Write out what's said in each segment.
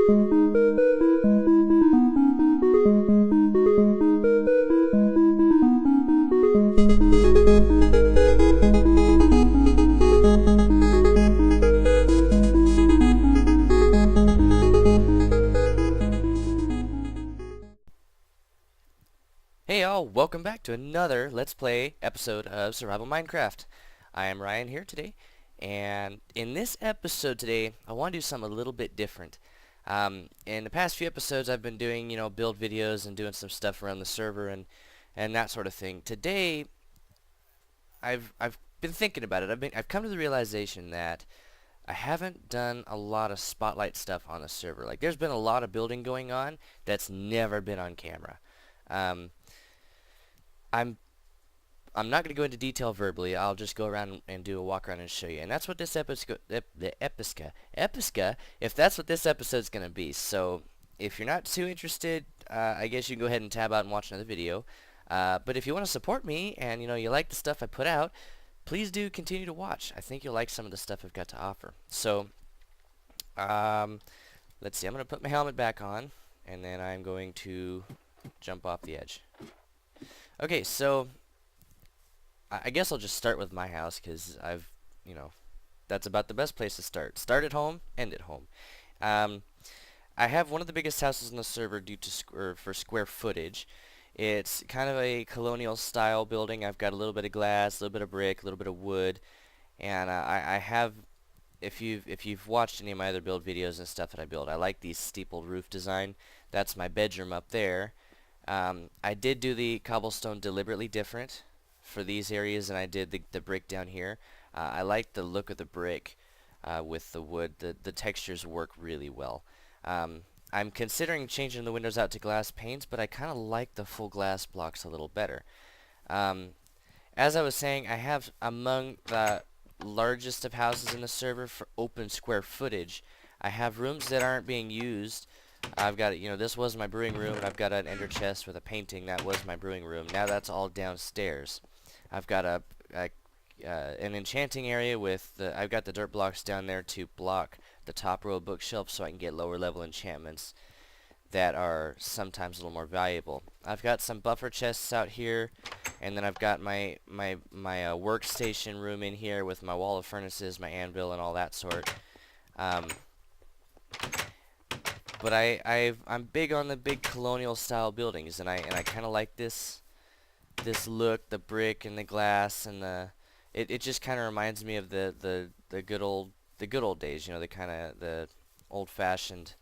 Hey y'all, welcome back to another Let's Play episode of Survival Minecraft. I am Ryan here today, and in this episode today, I want to do something a little bit different. In the past few episodes, I've been doing, build videos and doing some stuff around the server and that sort of thing. Today, I've been thinking about it. I've come to the realization that I haven't done a lot of spotlight stuff on the server. Like, there's been a lot of building going on that's never been on camera. I'm not going to go into detail verbally. I'll just go around and do a walk around and show you. And that's what this episode, if that's what this episode's going to be. So if you're not too interested, I guess you can go ahead and tab out and watch another video. But if you want to support me and you like the stuff I put out, please do continue to watch. I think you'll like some of the stuff I've got to offer. So let's see. I'm going to put my helmet back on, and then I'm going to jump off the edge. Okay, so I guess I'll just start with my house, because that's about the best place to start. Start at home, end at home. I have one of the biggest houses on the server for square footage. It's kind of a colonial style building. I've got a little bit of glass, a little bit of brick, a little bit of wood, and I have, if you've watched any of my other build videos and stuff that I build, I like the steepled roof design. That's my bedroom up there. I did do the cobblestone deliberately different for these areas than I did the brick down here. I like the look of the brick with the wood. The textures work really well. I'm considering changing the windows out to glass panes, but I kind of like the full glass blocks a little better. As I was saying, I have among the largest of houses in the server for open square footage. I have rooms that aren't being used. I've got, this was my brewing room, and I've got an ender chest with a painting. That was my brewing room. Now that's all downstairs. I've got an enchanting area with I've got the dirt blocks down there to block the top row of bookshelves so I can get lower level enchantments that are sometimes a little more valuable. I've got some buffer chests out here, and then I've got my workstation room in here with my wall of furnaces, my anvil, and all that sort. But I'm big on the big colonial style buildings, and I kind of like this look, the brick and the glass, and it just kind of reminds me of the good old days, the old-fashioned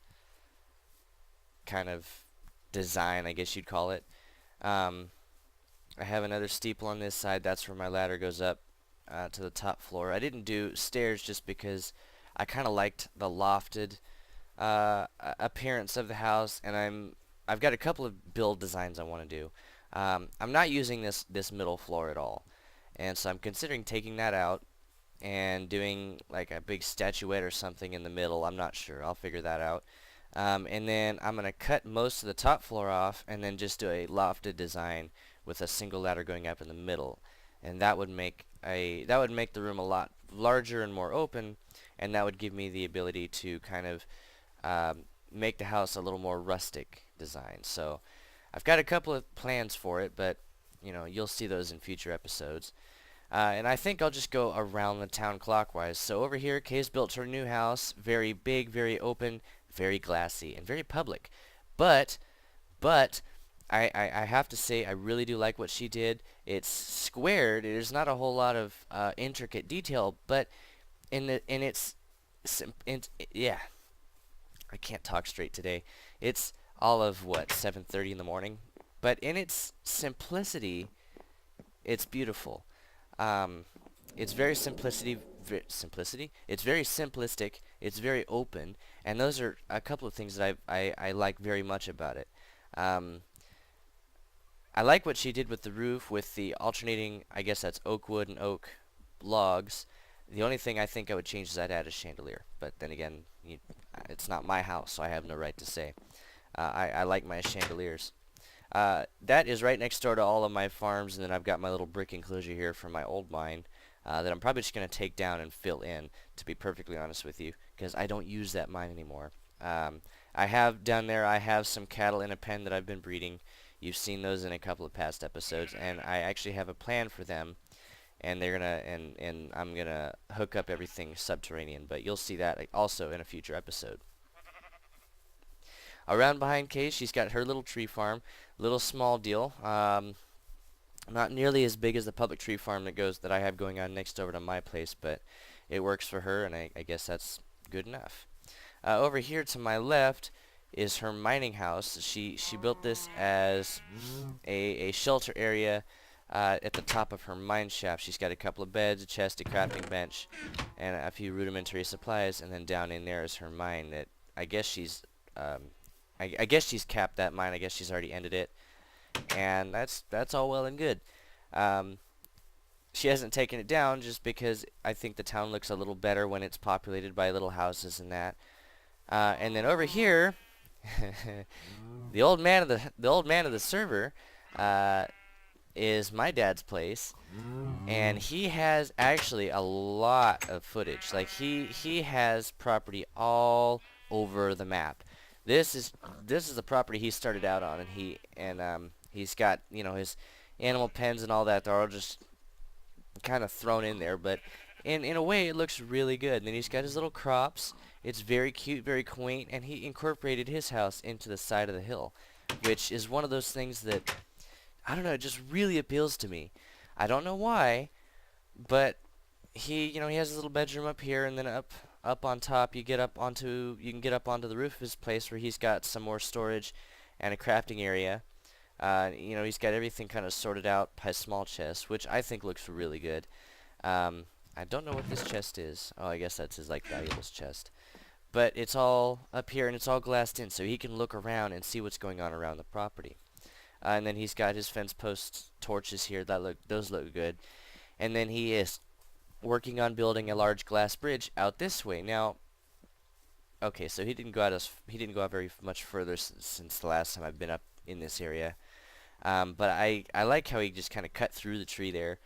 kind of design, I guess you'd call it. I have another steeple on this side. That's where my ladder goes up to the top floor. I didn't do stairs just because I kind of liked the lofted appearance of the house, and I've got a couple of build designs I want to do. I'm not using this middle floor at all, and so I'm considering taking that out and doing like a big statuette or something in the middle. I'm not sure. I'll figure that out. And then I'm gonna cut most of the top floor off and then just do a lofted design with a single ladder going up in the middle, and that would make the room a lot larger and more open, and that would give me the ability to kind of make the house a little more rustic design. So I've got a couple of plans for it, but you'll see those in future episodes. And I think I'll just go around the town clockwise. So over here, Kay's built her new house, very big, very open, very glassy, and very public. But I have to say I really do like what she did. It's squared. There's not a whole lot of intricate detail, but yeah. I can't talk straight today. It's all of 7:30 in the morning, but in its simplicity, it's beautiful. It's very simplicity. It's very simplistic. It's very open, and those are a couple of things that I like very much about it. I like what she did with the roof, with the alternating, I guess that's oak wood and oak logs. The only thing I think I would change is I'd add a chandelier, but then again, it's not my house, so I have no right to say. I like my chandeliers. That is right next door to all of my farms, and then I've got my little brick enclosure here from my old mine that I'm probably just going to take down and fill in, to be perfectly honest with you, because I don't use that mine anymore. I have down there, I have some cattle in a pen that I've been breeding. You've seen those in a couple of past episodes, and I actually have a plan for them, and they're gonna and I'm gonna hook up everything subterranean, but you'll see that also in a future episode. Around behind Kay, she's got her little tree farm, little small deal. Not nearly as big as the public tree farm that I have going on next over to my place, but it works for her, and I guess that's good enough. Over here to my left is her mining house. She built this as a shelter area at the top of her mine shaft. She's got a couple of beds, a chest, a crafting bench, and a few rudimentary supplies. And then down in there is her mine that I guess she's I guess she's capped that mine. I guess she's already ended it, and that's all well and good. She hasn't taken it down just because I think the town looks a little better when it's populated by little houses and that. And then over here, the old man of the server is my dad's place, and he has actually a lot of footage. Like he has property all over the map. This is the property he started out on, and he's got his animal pens and all that. They're all just kind of thrown in there, but in a way it looks really good. And then he's got his little crops. It's very cute, very quaint, and he incorporated his house into the side of the hill, which is one of those things that, I don't know, it just really appeals to me. I don't know why, but he has his little bedroom up here, and then up on top you can get up onto the roof of his place where he's got some more storage and a crafting area. He's got everything kind of sorted out by small chests, which I think looks really good. I don't know what this chest is. Oh, I guess that's his valuables chest. But it's all up here and it's all glassed in, so he can look around and see what's going on around the property. And then he's got his fence post torches here. Those look good. And then he is working on building a large glass bridge out this way. Now, okay, so he didn't go out very much further since the last time I've been up in this area. But I like how he just kind of cut through the tree there.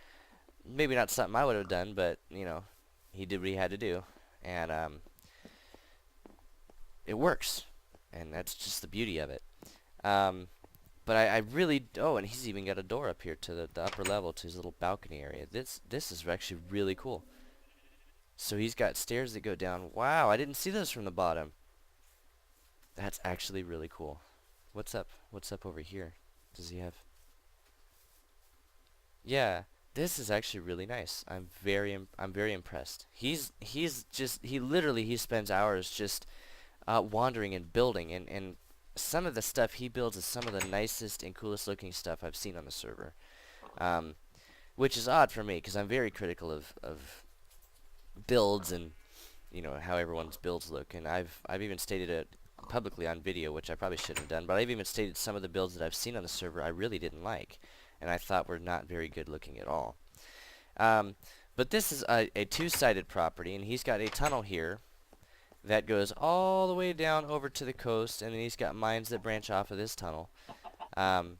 Maybe not something I would have done, but he did what he had to do, and it works, and that's just the beauty of it. But I really and he's even got a door up here to the upper level to his little balcony area. This is actually really cool. So he's got stairs that go down. Wow, I didn't see those from the bottom. That's actually really cool. What's up? What's up over here? Does he have? Yeah, this is actually really nice. I'm very impressed. He literally spends hours just wandering and building, and some of the stuff he builds is some of the nicest and coolest looking stuff I've seen on the server. Which is odd for me because I'm very critical of builds and how everyone's builds look, and I've even stated it publicly on video, which I probably shouldn't have done, but I've even stated some of the builds that I've seen on the server I really didn't like, and I thought were not very good looking at all. But this is a two-sided property, and he's got a tunnel here that goes all the way down over to the coast, and then he's got mines that branch off of this tunnel. And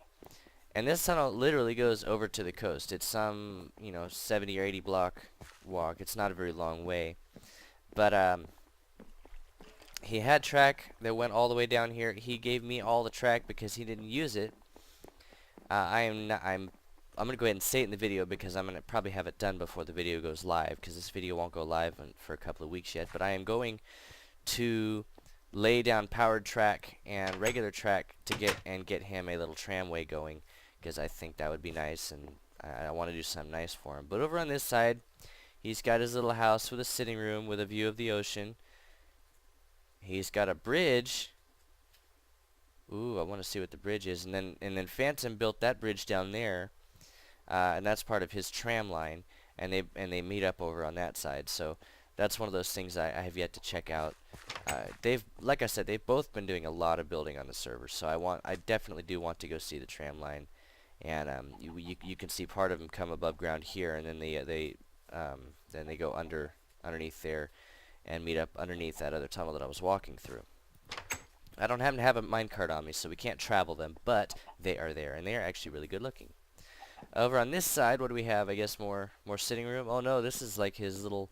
this tunnel literally goes over to the coast. It's some 70 or 80 block walk. It's not a very long way, but he had track that went all the way down here. He gave me all the track because he didn't use it. I'm gonna go ahead and say it in the video because I'm gonna probably have it done before the video goes live, because this video won't go live for a couple of weeks yet. But I am going to lay down powered track and regular track to get him a little tramway going, because I think that would be nice, and I want to do something nice for him. But over on this side, he's got his little house with a sitting room with a view of the ocean. He's got a bridge. Ooh, I want to see what the bridge is. And then Phantom built that bridge down there, and that's part of his tram line. And they meet up over on that side. So that's one of those things I have yet to check out. Like I said, they've both been doing a lot of building on the server. So I definitely do want to go see the tram line. And you can see part of them come above ground here, and then they go underneath there and meet up underneath that other tunnel that I was walking through. I don't happen to have a minecart on me, so we can't travel them, but they are there, and they are actually really good looking. Over on this side, what do we have? I guess more sitting room. Oh no, this is like his little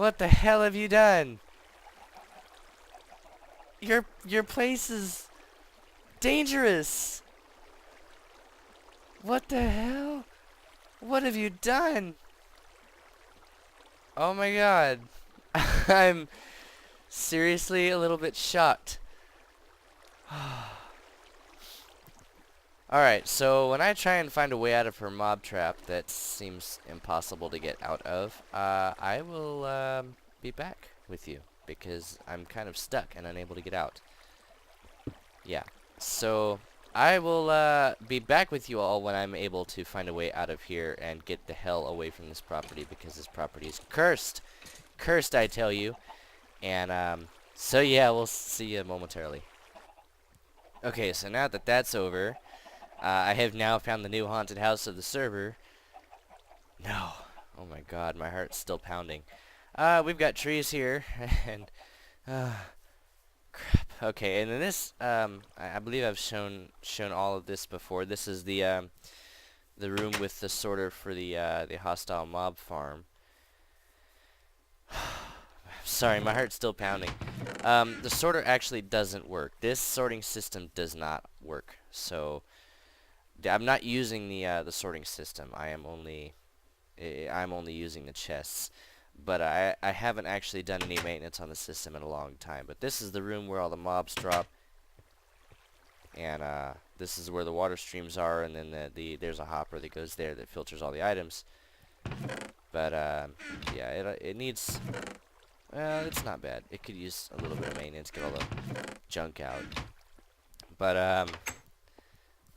What the hell have you done? Your place is dangerous. What the hell? What have you done? Oh my god. I'm seriously a little bit shocked. Alright, so when I try and find a way out of her mob trap that seems impossible to get out of, I will be back with you because I'm kind of stuck and unable to get out. Yeah, so I will be back with you all when I'm able to find a way out of here and get the hell away from this property because this property is cursed. Cursed, I tell you. And so yeah, we'll see you momentarily. Okay, so now that that's over, I have now found the new haunted house of the server. No. Oh my god, my heart's still pounding. We've got trees here, and, crap. Okay, and then this, I believe I've shown all of this before. This is the room with the sorter for the hostile mob farm. Sorry, my heart's still pounding. The sorter actually doesn't work. This sorting system does not work, so I'm not using the sorting system. I'm only using the chests, but I haven't actually done any maintenance on the system in a long time. But this is the room where all the mobs drop, and this is where the water streams are, and then there's a hopper that goes there that filters all the items. But yeah, it needs. It's not bad. It could use a little bit of maintenance, get all the junk out. But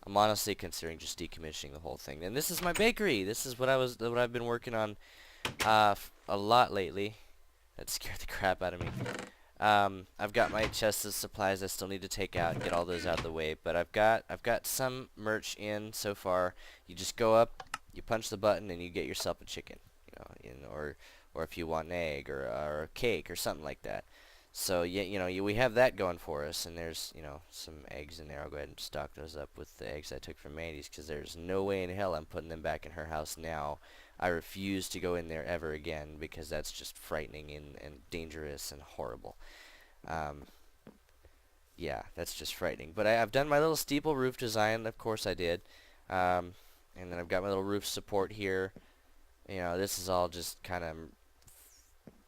I'm honestly considering just decommissioning the whole thing. And this is my bakery. This is what I've been working on a lot lately. That scared the crap out of me. I've got my chest of supplies I still need to take out and get all those out of the way. But I've got some merch in so far. You just go up, you punch the button, and you get yourself a chicken. Or if you want an egg or a cake or something like that. So yeah, we have that going for us, and there's some eggs in there. I'll go ahead and stock those up with the eggs I took from Mandy's, because there's no way in hell I'm putting them back in her house now. I refuse to go in there ever again because that's just frightening and dangerous and horrible. Yeah, that's just frightening. But I've done my little steeple roof design, of course I did, and then I've got my little roof support here. This is all just kind of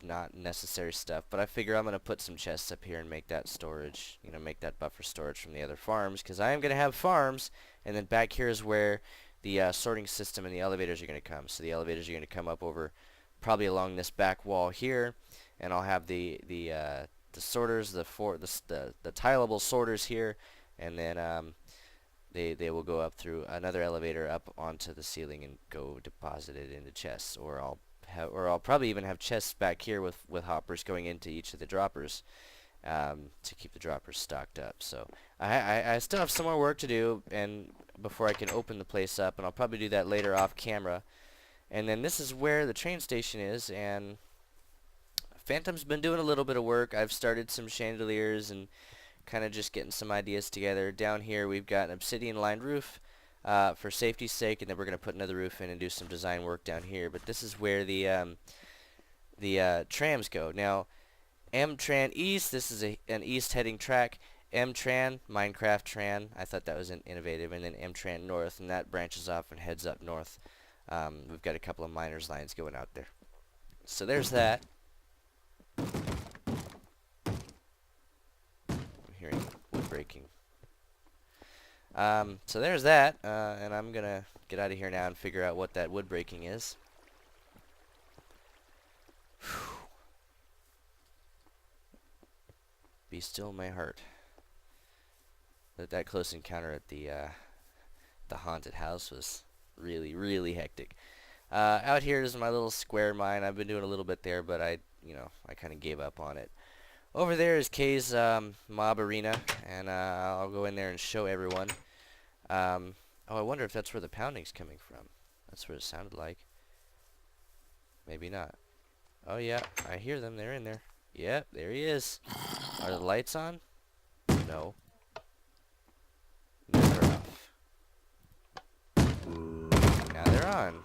not necessary stuff, but I figure I'm going to put some chests up here and make that storage, make that buffer storage from the other farms, because I am going to have farms, and then back here is where the sorting system and the elevators are going to come. So the elevators are going to come up over probably along this back wall here, and I'll have the sorters, the tileable sorters here, and then they will go up through another elevator up onto the ceiling and go deposit it into chests, or I'll probably even have chests back here with hoppers going into each of the droppers to keep the droppers stocked up. So I still have some more work to do and before I can open the place up, and I'll probably do that later off camera. And then this is where the train station is, and Phantom's been doing a little bit of work. I've started some chandeliers and kind of just getting some ideas together. Down here we've got an obsidian lined roof for safety's sake, and then we're going to put another roof in and do some design work down here. But this is where the trams go. Now, M-Tran East, this is an east heading track. M-Tran, Minecraft Tran, I thought that was innovative. And then M-Tran North, and that branches off and heads up north. We've got a couple of miners lines going out there. So there's that. I'm hearing wood breaking. So there's that, and I'm gonna get out of here now and figure out what that wood breaking is. Whew. Be still my heart. That close encounter at the haunted house was really, really hectic. Out here is my little square mine. I've been doing a little bit there, but I kind of gave up on it. Over there is Kay's mob arena, and I'll go in there and show everyone. Oh, I wonder if that's where the pounding's coming from. That's what it sounded like. Maybe not. Oh yeah, I hear them. They're in there. Yep, there he is. Are the lights on? No. Now they're off. Now they're on.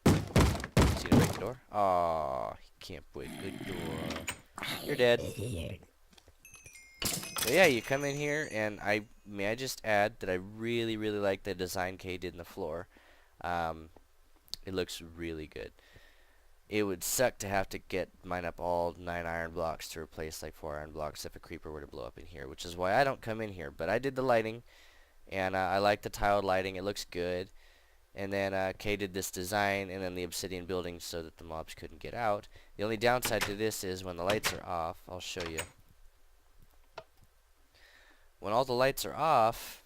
Is he gonna break the door? Aw, Can't break the door. You're dead. But yeah, you come in here, and may I just add that I really, really like the design Kay did in the floor. It looks really good. It would suck to have to mine up all 9 iron blocks to replace like 4 iron blocks if a creeper were to blow up in here, which is why I don't come in here. But I did the lighting, and I like the tiled lighting. It looks good. And then Kay did this design, and then the obsidian building so that the mobs couldn't get out. The only downside to this is when the lights are off. I'll show you. When all the lights are off,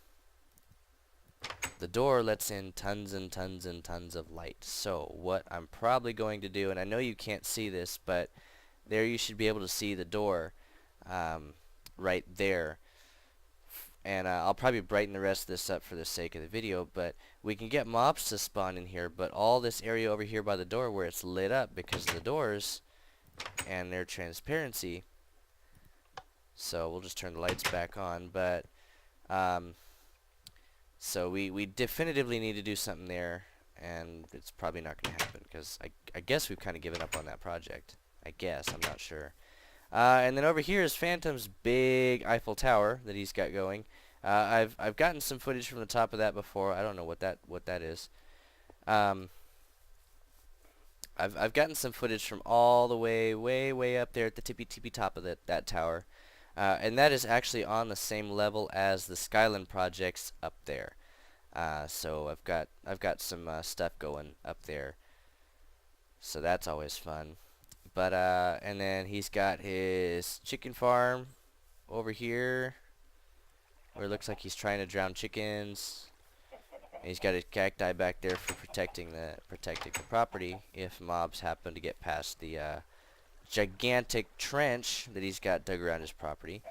the door lets in tons and tons and tons of light. So what I'm probably going to do, and I know you can't see this, but there you should be able to see the door right there. And I'll probably brighten the rest of this up for the sake of the video, but we can get mobs to spawn in here, but all this area over here by the door where it's lit up because of the doors and their transparency. So we'll just turn the lights back on, but so we definitively need to do something there, and it's probably not going to happen because I guess we've kind of given up on that project. I guess, I'm not sure. And then over here is Phantom's big Eiffel Tower that he's got going. I've gotten some footage from the top of that before. I don't know what that is. I've gotten some footage from all the way up there at the tippy top of that tower. And that is actually on the same level as the Skyland projects up there. So I've got some stuff going up there. So that's always fun. But and then he's got his chicken farm over here, where it looks like he's trying to drown chickens. And he's got his cacti back there for protecting the property if mobs happen to get past the gigantic trench that he's got dug around his property.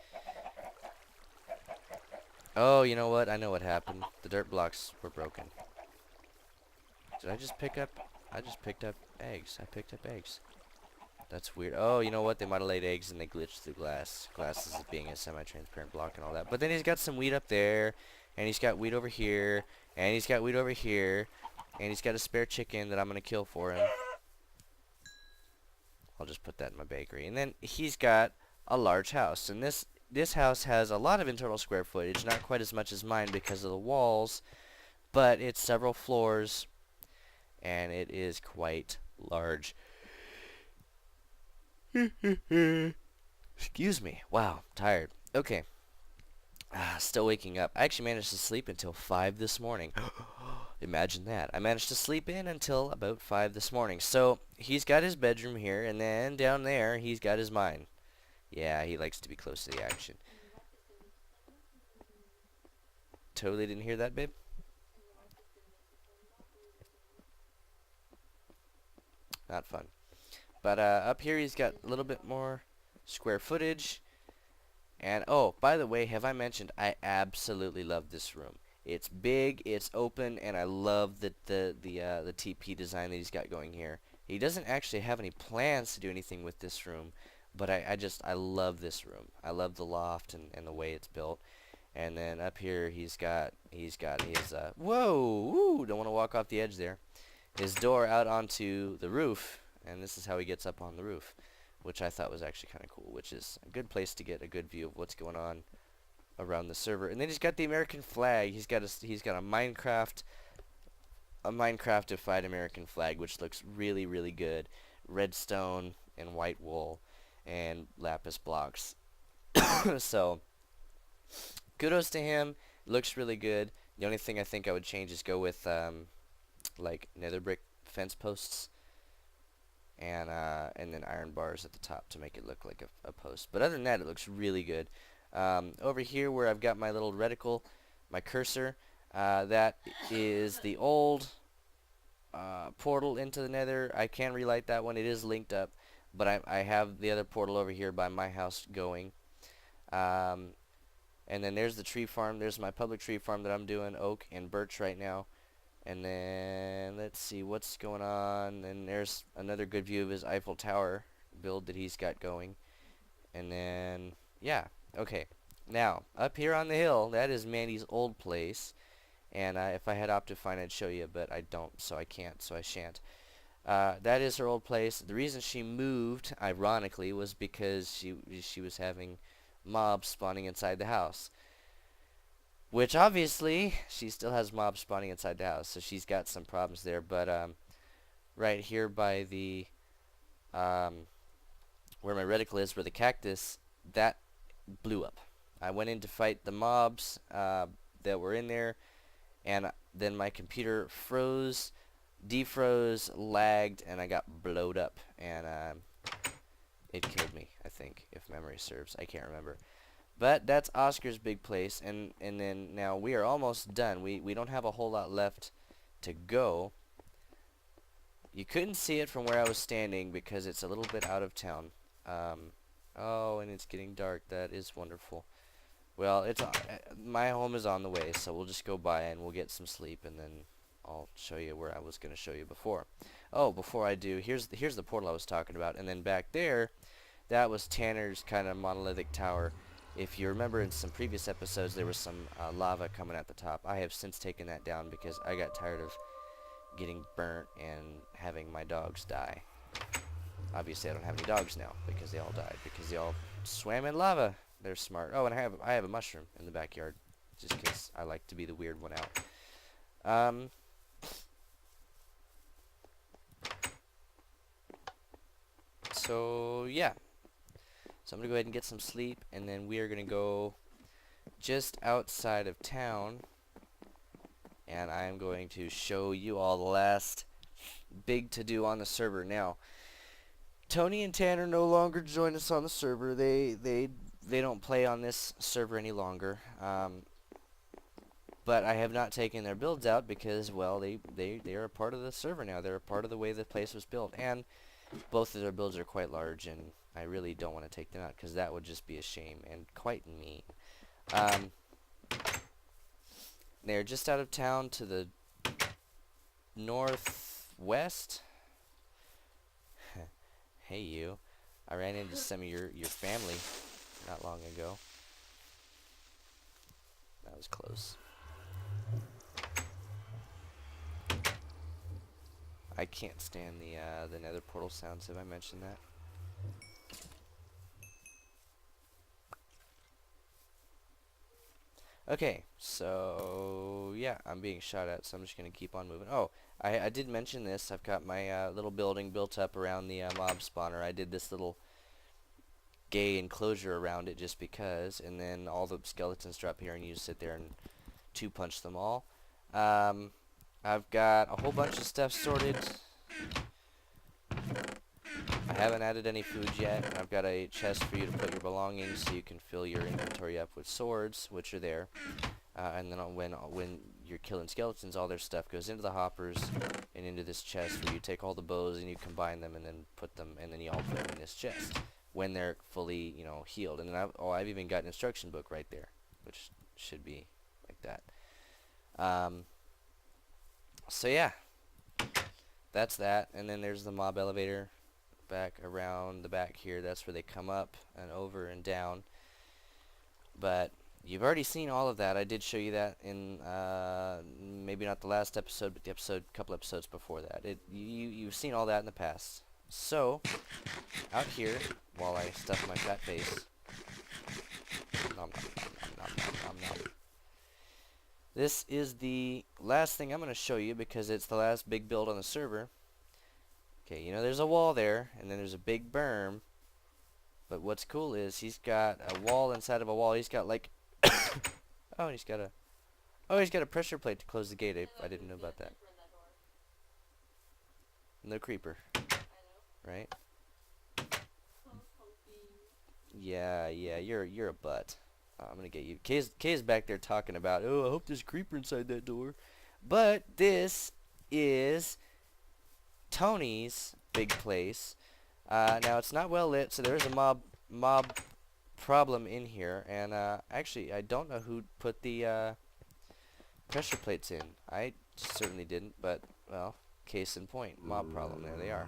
Oh, you know what? I know what happened. The dirt blocks were broken. Did I just pick up? I just picked up eggs. I picked up eggs. That's weird. Oh, you know what? They might have laid eggs and they glitched through glass. Glass is being a semi-transparent block and all that. But then he's got some wheat up there, and he's got wheat over here, and he's got wheat over here, and he's got a spare chicken that I'm going to kill for him. I'll just put that in my bakery. And then he's got a large house. And this house has a lot of internal square footage, not quite as much as mine because of the walls, but it's several floors, and it is quite large. Excuse me. Wow, tired. Okay. Still waking up. I actually managed to sleep until 5 this morning. Imagine that. I managed to sleep in until about 5 this morning. So, he's got his bedroom here, and then down there, he's got his mine. Yeah, he likes to be close to the action. Totally didn't hear that, babe? Not fun. But up here he's got a little bit more square footage. And oh, by the way, have I mentioned I absolutely love this room. It's big, it's open, and I love the TP design that he's got going here. He doesn't actually have any plans to do anything with this room, but I love this room. I love the loft and the way it's built. And then up here he's got his whoa, ooh, don't want to walk off the edge there. His door out onto the roof. And this is how he gets up on the roof, which I thought was actually kind of cool, which is a good place to get a good view of what's going on around the server. And then he's got the American flag. He's got a Minecraftified American flag, which looks really, really good. Redstone and white wool and lapis blocks. So, kudos to him. Looks really good. The only thing I think I would change is go with like nether brick fence posts. And then iron bars at the top to make it look like a post. But other than that, it looks really good. Over here where I've got my little reticle, my cursor, that is the old portal into the nether. I can relight that one. It is linked up, but I have the other portal over here by my house going. And then there's the tree farm. There's my public tree farm that I'm doing, oak and birch right now. And then, let's see what's going on. And there's another good view of his Eiffel Tower build that he's got going. And then, yeah, okay. Now, up here on the hill, that is Mandy's old place. And if I had Optifine, I'd show you, but I don't, so I can't, so I shan't. That is her old place. The reason she moved, ironically, was because she was having mobs spawning inside the house. Which obviously she still has mobs spawning inside the house, so she's got some problems there. But right here by the um, where my reticle is, where the cactus, that blew up. I went in to fight the mobs that were in there, and then my computer froze, defroze, lagged, and I got blowed up, and it killed me, I think, if memory serves. I can't remember. But that's Oscar's big place, and then now we are almost done. We don't have a whole lot left to go. You couldn't see it from where I was standing because it's a little bit out of town. Oh, and it's getting dark. That is wonderful. Well, it's my home is on the way, so we'll just go by and we'll get some sleep, and then I'll show you where I was going to show you before. Oh, before I do, here's the portal I was talking about, and then back there, that was Tanner's kind of monolithic tower. If you remember in some previous episodes, there was some lava coming at the top. I have since taken that down because I got tired of getting burnt and having my dogs die. Obviously, I don't have any dogs now because they all died because they all swam in lava. They're smart. Oh, and I have a mushroom in the backyard just because I like to be the weird one out. So yeah. So I'm going to go ahead and get some sleep, and then we are going to go just outside of town, and I'm going to show you all the last big to-do on the server. Now, Tony and Tanner no longer join us on the server. They don't play on this server any longer. But I have not taken their builds out because, well, they are a part of the server now. They're a part of the way the place was built, and both of their builds are quite large, and I really don't want to take them out because that would just be a shame and quite mean. They're just out of town to the northwest. Hey you. I ran into some of your family not long ago. That was close. I can't stand the nether portal sounds. Have I mentioned that? Okay, so yeah, I'm being shot at, so I'm just gonna keep on moving. Oh, I did mention this. I've got my little building built up around the mob spawner. I did this little gay enclosure around it just because, and then all the skeletons drop here, and you just sit there and two-punch them all. I've got a whole bunch of stuff sorted. I haven't added any food yet. I've got a chest for you to put your belongings so you can fill your inventory up with swords, which are there. And then when you're killing skeletons, all their stuff goes into the hoppers and into this chest where you take all the bows and you combine them and then put them, and then you all put them in this chest when they're fully, healed. And then I've even got an instruction book right there, which should be like that. So yeah, that's that. And then there's the mob elevator back around the back here. That's where they come up and over and down. But you've already seen all of that. I did show you that in maybe not the last episode, but the couple episodes before that. You've seen all that in the past. So out here, while I stuff my fat face, nom, nom, nom, nom, nom, nom, nom. This is the last thing I'm going to show you because it's the last big build on the server. Okay, there's a wall there, and then there's a big berm. But what's cool is he's got a wall inside of a wall. He's got like, oh, he's got a pressure plate to close the gate. I didn't know about that. No creeper, right? Yeah, you're a butt. I'm gonna get you. Kay's back there talking about, oh, I hope there's a creeper inside that door. But this is Tony's big place. Now it's not well lit, so there's a mob problem in here. And actually, I don't know who put the pressure plates in. I certainly didn't, but well, case in point, mob problem. There they are.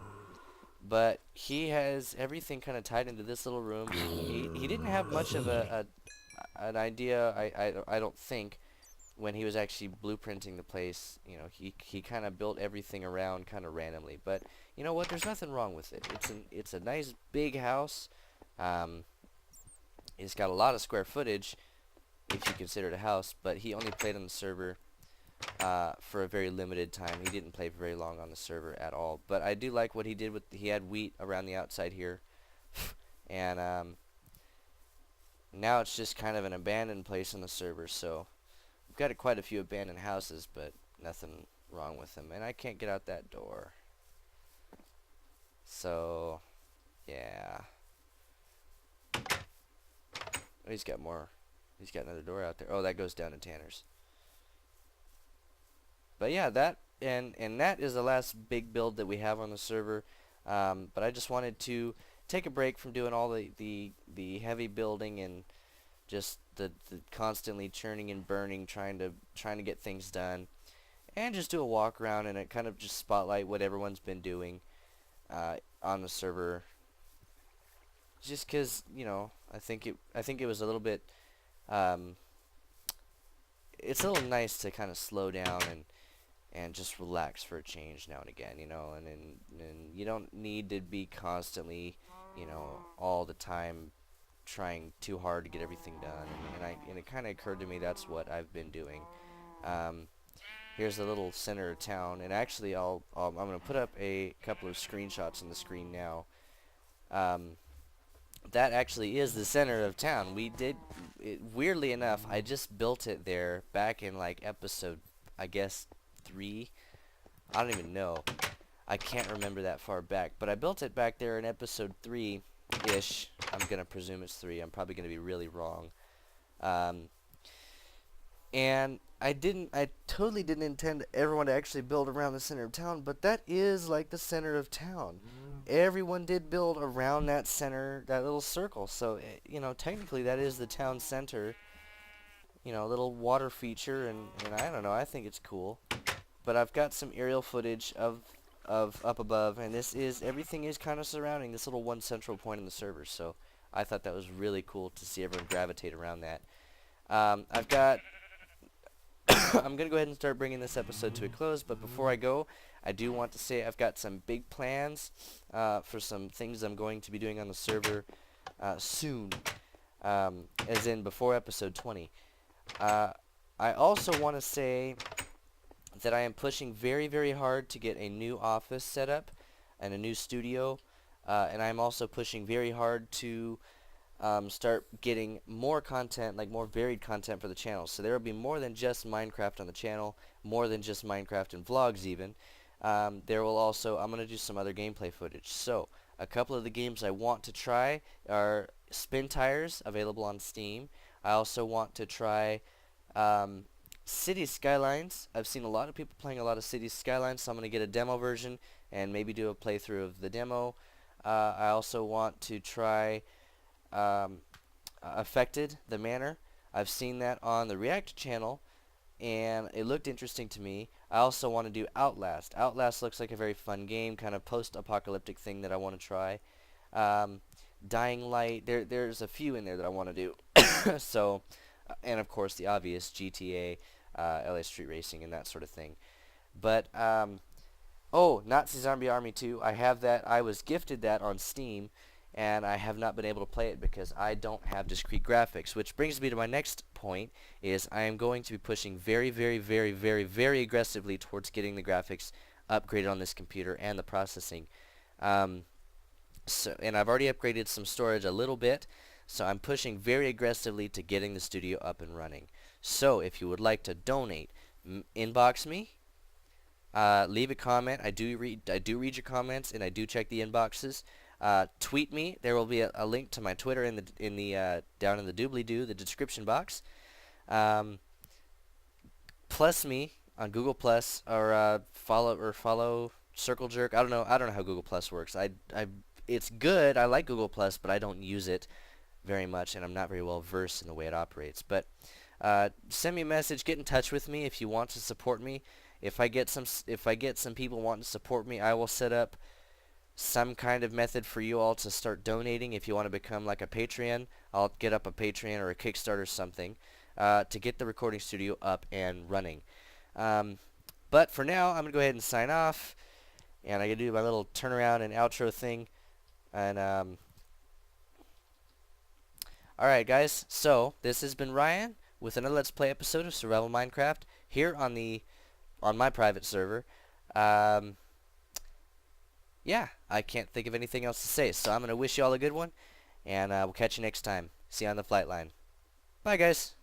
But he has everything kind of tied into this little room. He didn't have much of an idea, I don't think, when he was actually blueprinting the place, he kind of built everything around kind of randomly. But you know what? There's nothing wrong with it. It's a nice big house. Um, it's got a lot of square footage if you consider it a house. But he only played on the server for a very limited time. He didn't play very long on the server at all. But I do like what he did with. He had wheat around the outside here, and now it's just kind of an abandoned place on the server. So we've got quite a few abandoned houses, but nothing wrong with them. And I can't get out that door. So, yeah. Oh, he's got more. He's got another door out there. Oh, that goes down to Tanner's. But yeah, and that is the last big build that we have on the server. But I just wanted to take a break from doing all the heavy building and just the constantly churning and burning, trying to get things done, and just do a walk around and kind of just spotlight what everyone's been doing on the server. Just 'cause I think it was a little bit. It's a little nice to kind of slow down and just relax for a change now and again, and you don't need to be constantly, all the time trying too hard to get everything done. And it kind of occurred to me that's what I've been doing. Here's the little center of town, and actually I'm gonna put up a couple of screenshots on the screen now. That actually is the center of town. Weirdly enough, I just built it there back in like episode, I guess, 3. I don't even know. I can't remember that far back, but I built it back there in episode 3-ish. I'm gonna presume it's 3. I'm probably gonna be really wrong. And I totally didn't intend everyone to actually build around the center of town, but that is like the center of town. Everyone did build around that center, that little circle. So, technically that is the town center. Little water feature, and I don't know, I think it's cool. But I've got some aerial footage of up above, and everything is kind of surrounding this little one central point in the server. So I thought that was really cool to see everyone gravitate around that. I've got I'm going to go ahead and start bringing this episode to a close, but before I go, I do want to say I've got some big plans for some things I'm going to be doing on the server soon, as in before episode 20. I also want to say that I am pushing very, very hard to get a new office set up and a new studio, and I'm also pushing very hard to start getting more content, like more varied content for the channel. So there will be more than just Minecraft on the channel, more than just Minecraft and vlogs even. There will also, I'm going to do some other gameplay footage. So a couple of the games I want to try are Spin Tires, available on Steam. I also want to try City Skylines. I've seen a lot of people playing a lot of City Skylines, so I'm going to get a demo version and maybe do a playthrough of the demo. I also want to try Affected, the Manor. I've seen that on the React channel, and it looked interesting to me. I also want to do Outlast. Outlast looks like a very fun game, kind of post-apocalyptic thing that I want to try. Dying Light, there's a few in there that I want to do. So, and of course the obvious GTA, LA Street Racing, and that sort of thing. But, Nazi Zombie Army 2, I have that. I was gifted that on Steam, and I have not been able to play it because I don't have discrete graphics, which brings me to my next point, is I am going to be pushing very, very, very, very, very aggressively towards getting the graphics upgraded on this computer and the processing. And I've already upgraded some storage a little bit, so I'm pushing very aggressively to getting the studio up and running. So if you would like to donate, inbox me, leave a comment. I do read your comments, and I do check the inboxes. Tweet me. There will be a link to my Twitter in the down in the doobly-doo, the description box. Plus me on Google Plus, or follow Circle Jerk. I don't know how Google Plus works. It's good. I like Google Plus, but I don't use it very much, and I'm not very well versed in the way it operates. But send me a message. Get in touch with me if you want to support me. If I get some people wanting to support me, I will set up some kind of method for you all to start donating. If you want to become like a Patreon, I'll get up a Patreon or a Kickstarter or something. to get the recording studio up and running. But for now, I'm going to go ahead and sign off. And I got to do my little turnaround and outro thing. And, alright guys, so this has been Ryan with another Let's Play episode of Survival Minecraft here on my private server. Yeah, I can't think of anything else to say, so I'm going to wish you all a good one, and we'll catch you next time. See you on the flight line. Bye guys.